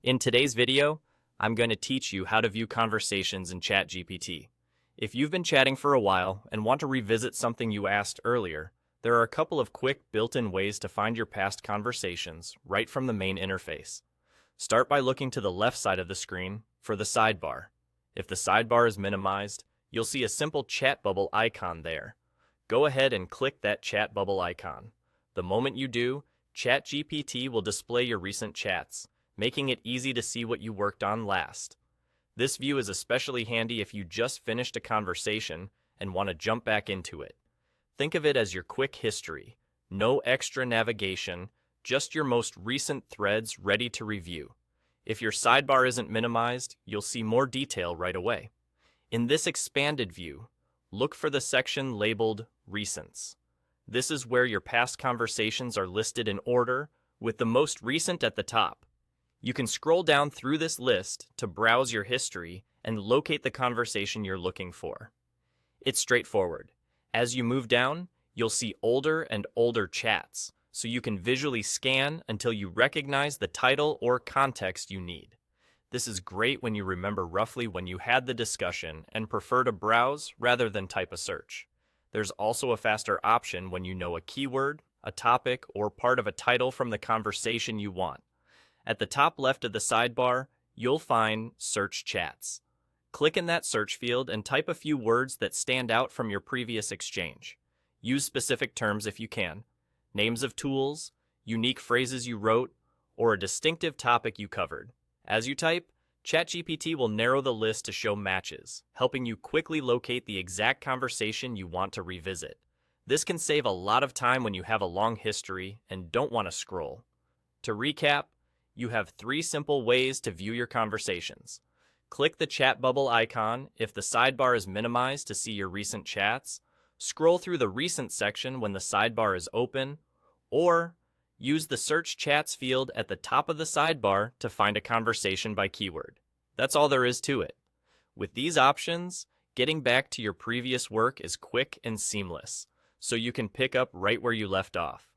In today's video, I'm going to teach you how to view conversations in ChatGPT. If you've been chatting for a while and want to revisit something you asked earlier, there are a couple of quick built-in ways to find your past conversations right from the main interface. Start by looking to the left side of the screen for the sidebar. If the sidebar is minimized, you'll see a simple chat bubble icon there. Go ahead and click that chat bubble icon. The moment you do, ChatGPT will display your recent chats, making it easy to see what you worked on last. This view is especially handy if you just finished a conversation and want to jump back into it. Think of it as your quick history. No extra navigation, just your most recent threads ready to review. If your sidebar isn't minimized, you'll see more detail right away. In this expanded view, look for the section labeled Recents. This is where your past conversations are listed in order, with the most recent at the top. You can scroll down through this list to browse your history and locate the conversation you're looking for. It's straightforward. As you move down, you'll see older and older chats, so you can visually scan until you recognize the title or context you need. This is great when you remember roughly when you had the discussion and prefer to browse rather than type a search. There's also a faster option when you know a keyword, a topic, or part of a title from the conversation you want. At the top left of the sidebar, you'll find Search Chats. Click in that search field and type a few words that stand out from your previous exchange. Use specific terms if you can, names of tools, unique phrases you wrote, or a distinctive topic you covered. As you type, ChatGPT will narrow the list to show matches, helping you quickly locate the exact conversation you want to revisit. This can save a lot of time when you have a long history and don't want to scroll. To recap, you have 3 simple ways to view your conversations. Click the chat bubble icon if the sidebar is minimized to see your recent chats, scroll through the Recent section when the sidebar is open, or use the Search Chats field at the top of the sidebar to find a conversation by keyword. That's all there is to it. With these options, getting back to your previous work is quick and seamless, so you can pick up right where you left off.